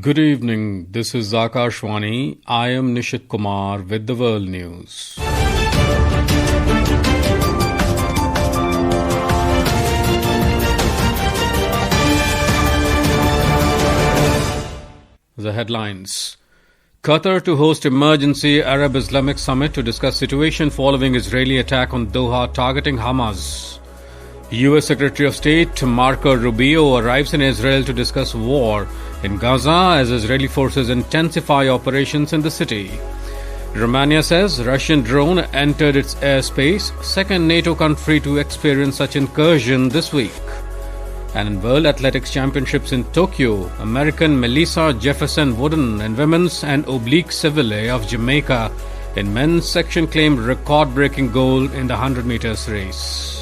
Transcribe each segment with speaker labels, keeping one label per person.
Speaker 1: Good evening. This is Akashvani. I am Nishit Kumar with the World News. The headlines. Qatar to host emergency Arab-Islamic Summit to discuss situation following Israeli attack on Doha targeting Hamas. U.S. Secretary of State Marco Rubio arrives in Israel to discuss war in Gaza as Israeli forces intensify operations in the city. Romania says Russian drone entered its airspace, second NATO country to experience such incursion this week. And in World Athletics Championships in Tokyo, American Melissa Jefferson-Wooden in women's and Oblique Seville of Jamaica in men's section claimed record-breaking gold in the 100 meters race.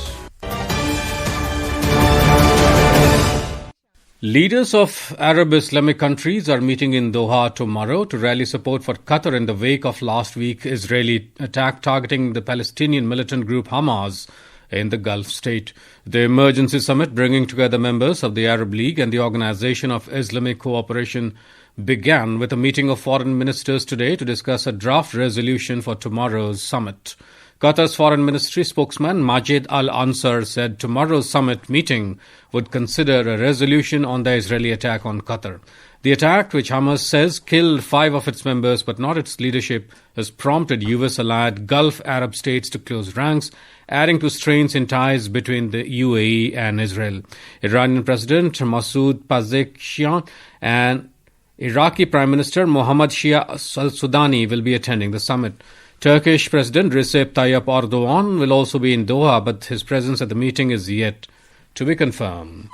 Speaker 1: Leaders of Arab-Islamic countries are meeting in Doha tomorrow to rally support for Qatar in the wake of last week's Israeli attack targeting the Palestinian militant group Hamas in the Gulf state. The emergency summit, bringing together members of the Arab League and the Organization of Islamic Cooperation, began with a meeting of foreign ministers today to discuss a draft resolution for tomorrow's summit. Qatar's Foreign Ministry spokesman Majid Al-Ansar said tomorrow's summit meeting would consider a resolution on the Israeli attack on Qatar. The attack, which Hamas says killed 5 of its members but not its leadership, has prompted US-allied Gulf Arab states to close ranks, adding to strains in ties between the UAE and Israel. Iranian President Masoud Pezeshkian and Iraqi Prime Minister Mohammad Shia al-Sudani will be attending the summit. Turkish President Recep Tayyip Erdogan will also be in Doha, but his presence at the meeting is yet to be confirmed.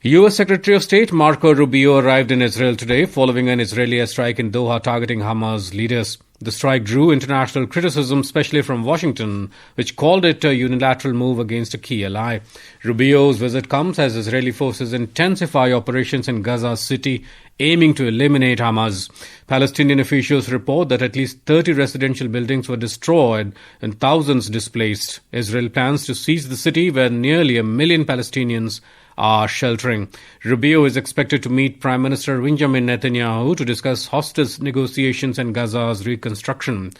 Speaker 1: U.S. Secretary of State Marco Rubio arrived in Israel today following an Israeli airstrike in Doha targeting Hamas leaders. The strike drew international criticism, especially from Washington, which called it a unilateral move against a key ally. Rubio's visit comes as Israeli forces intensify operations in Gaza City, aiming to eliminate Hamas. Palestinian officials report that at least 30 residential buildings were destroyed and thousands displaced. Israel plans to seize the city where nearly 1 million Palestinians are sheltering. Rubio is expected to meet Prime Minister Benjamin Netanyahu to discuss hostage negotiations and Gaza's reconstruction.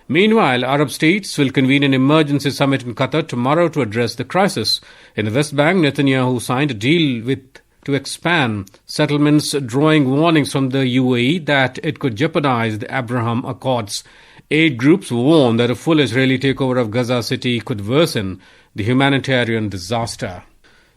Speaker 1: Meanwhile, Arab states will convene an emergency summit in Qatar tomorrow to address the crisis. In the West Bank, Netanyahu signed a deal to expand settlements, drawing warnings from the UAE that it could jeopardize the Abraham Accords. Aid groups warn that a full Israeli takeover of Gaza City could worsen the humanitarian disaster.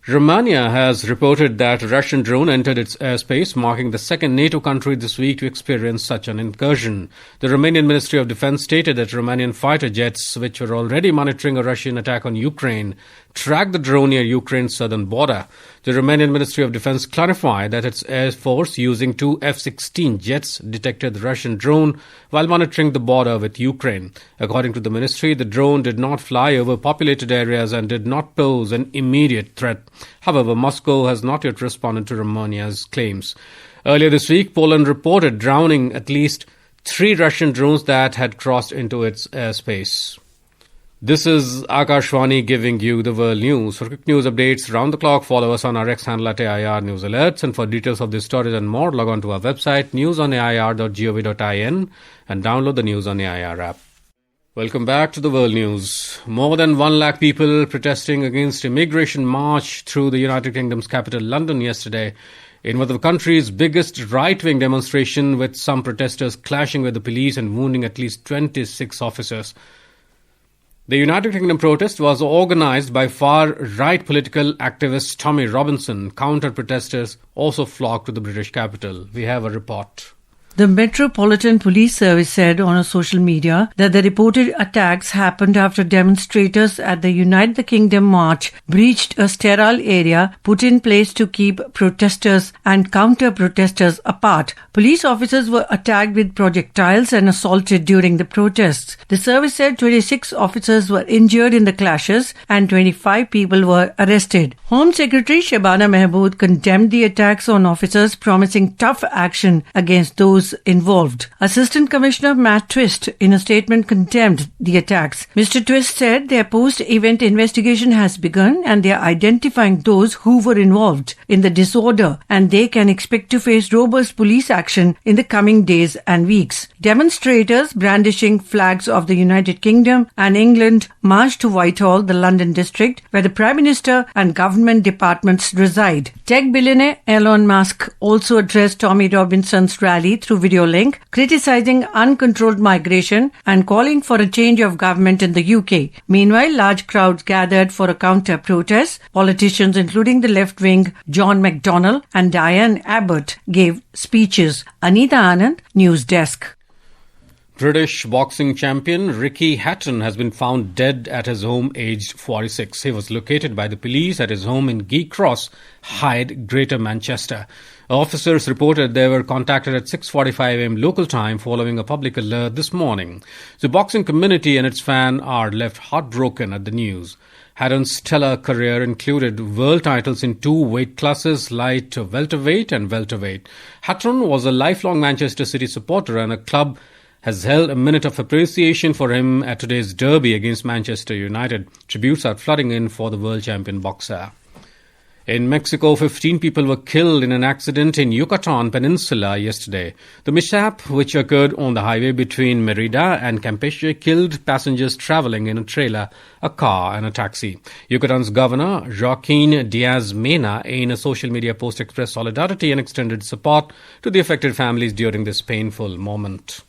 Speaker 1: Romania has reported that a Russian drone entered its airspace, marking the second NATO country this week to experience such an incursion. The Romanian Ministry of Defense stated that Romanian fighter jets, which were already monitoring a Russian attack on Ukraine, tracked the drone near Ukraine's southern border. The Romanian Ministry of Defense clarified that its air force, using 2 F-16 jets, detected the Russian drone while monitoring the border with Ukraine. According to the ministry, the drone did not fly over populated areas and did not pose an immediate threat. However, Moscow has not yet responded to Romania's claims. Earlier this week, Poland reported drowning at least 3 Russian drones that had crossed into its airspace. This is Akashvani giving you the world news. For quick news updates round the clock, follow us on our X handle at AIR News Alerts. And for details of these stories and more, log on to our website, newsonair.gov.in, and download the News on AIR app. Welcome back to the World News. More than 1 lakh people protesting against immigration marched through the United Kingdom's capital, London, yesterday in one of the country's biggest right-wing demonstration, with some protesters clashing with the police and wounding at least 26 officers. The United Kingdom protest was organised by far-right political activist Tommy Robinson. Counter-protesters also flocked to the British capital. We have a report.
Speaker 2: The Metropolitan Police Service said on a social media that the reported attacks happened after demonstrators at the United Kingdom March breached a sterile area put in place to keep protesters and counter-protesters apart. Police officers were attacked with projectiles and assaulted during the protests. The service said 26 officers were injured in the clashes and 25 people were arrested. Home Secretary Shabana Mahmood condemned the attacks on officers, promising tough action against those those involved. Assistant Commissioner Matt Twist, in a statement, condemned the attacks. Mr. Twist said their post-event investigation has begun and they are identifying those who were involved in the disorder, and they can expect to face robust police action in the coming days and weeks. Demonstrators brandishing flags of the United Kingdom and England marched to Whitehall, the London district, where the Prime Minister and government departments reside. Tech billionaire Elon Musk also addressed Tommy Robinson's rally through video link, criticizing uncontrolled migration and calling for a change of government in the UK. Meanwhile, large crowds gathered for a counter-protest. Politicians, including the left-wing John McDonnell and Diane Abbott, gave speeches. Anita Anand, News Desk.
Speaker 1: British boxing champion Ricky Hatton has been found dead at his home aged 46. He was located by the police at his home in Gee Cross, Hyde, Greater Manchester. Officers reported they were contacted at 6:45 a.m. local time following a public alert this morning. The boxing community and its fans are left heartbroken at the news. Hatton's stellar career included world titles in 2 weight classes, light welterweight and welterweight. Hatton was a lifelong Manchester City supporter, and a club has held a minute of appreciation for him at today's derby against Manchester United. Tributes are flooding in for the world champion boxer. In Mexico, 15 people were killed in an accident in Yucatan Peninsula yesterday. The mishap, which occurred on the highway between Merida and Campeche, killed passengers traveling in a trailer, a car and a taxi. Yucatan's governor, Joaquin Diaz-Mena, in a social media post, expressed solidarity and extended support to the affected families during this painful moment.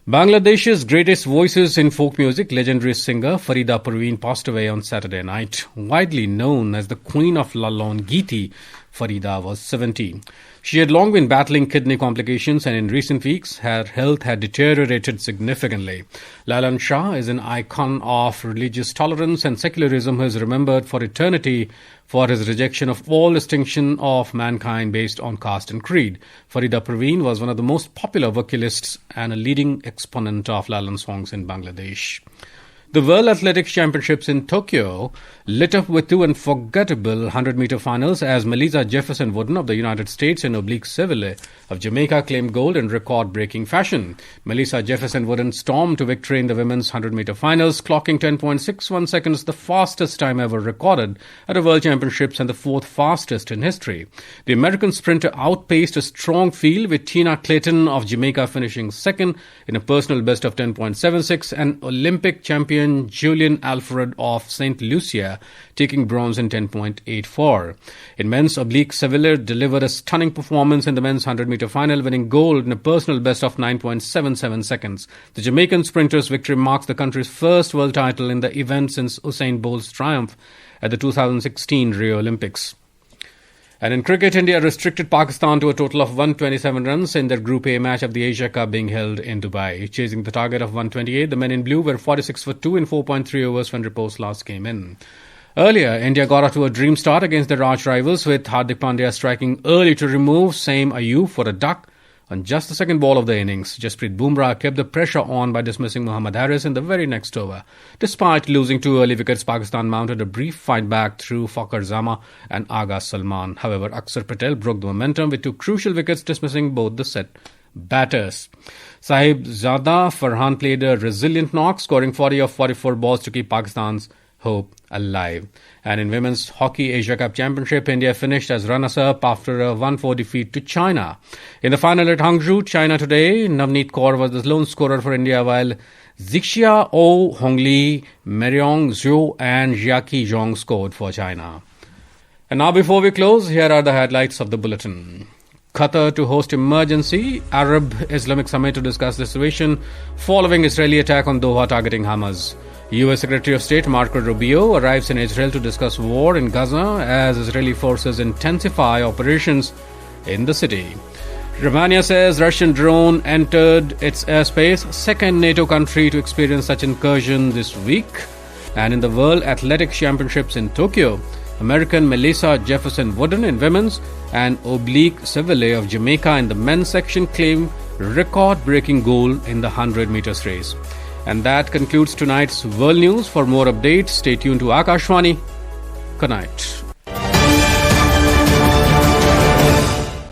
Speaker 1: Bangladesh's greatest voices in folk music, legendary singer Farida Parveen passed away on Saturday night. Widely known as the Queen of Lalon Geeti, Farida was 70. She had long been battling kidney complications, and in recent weeks her health had deteriorated significantly. Lalan Shah is an icon of religious tolerance and secularism who is remembered for eternity for his rejection of all distinction of mankind based on caste and creed. Farida Parveen was one of the most popular vocalists and a leading exponent of Lalan songs in Bangladesh. The World Athletics Championships in Tokyo lit up with 2 unforgettable 100-meter finals as Melissa Jefferson-Wooden of the United States and Oblique Seville of Jamaica claimed gold in record-breaking fashion. Melissa Jefferson-Wooden stormed to victory in the women's 100-meter finals, clocking 10.61 seconds, the fastest time ever recorded at a World Championships and the 4th fastest in history. The American sprinter outpaced a strong field, with Tina Clayton of Jamaica finishing second in a personal best of 10.76 and Olympic champion Julian Alfred of St. Lucia taking bronze in 10.84. In men's, Oblique Seville delivered a stunning performance in the men's 100-meter final, winning gold in a personal best of 9.77 seconds. The Jamaican sprinter's victory marks the country's first world title in the event since Usain Bolt's triumph at the 2016 Rio Olympics. And in cricket, India restricted Pakistan to a total of 127 runs in their Group A match of the Asia Cup being held in Dubai. Chasing the target of 128, the men in blue were 46 for 2 in 4.3 overs when reports last came in. Earlier, India got off to a dream start against their arch rivals, with Hardik Pandya striking early to remove Saim Ayub for a duck on just the second ball of the innings. Jasprit Bumrah kept the pressure on by dismissing Mohammad Haris in the very next over. Despite losing 2 early wickets, Pakistan mounted a brief fight back through Fakhar Zama and Agha Salman. However, Akshar Patel broke the momentum with 2 crucial wickets, dismissing both the set batters. Sahib Zada Farhan played a resilient knock, scoring 40 of 44 balls to keep Pakistan's hope alive. And in women's hockey Asia Cup Championship, India finished as runners-up after a 1-4 defeat to China. In the final at Hangzhou, China today, Navneet Kaur was the lone scorer for India, while Zixia O, Hongli, Meryong Zhou and Jiaqi Zhong scored for China. And now, before we close, here are the highlights of the bulletin. Qatar to host emergency Arab-Islamic Summit to discuss the situation following Israeli attack on Doha targeting Hamas. U.S. Secretary of State Marco Rubio arrives in Israel to discuss war in Gaza as Israeli forces intensify operations in the city. Romania says Russian drone entered its airspace, second NATO country to experience such incursion this week. And in the World Athletics Championships in Tokyo, American Melissa Jefferson-Wooden in women's and Oblique Seville of Jamaica in the men's section claimed record-breaking gold in the 100 meters race. And that concludes tonight's World News. For more updates, stay tuned to Akashvani. Good night.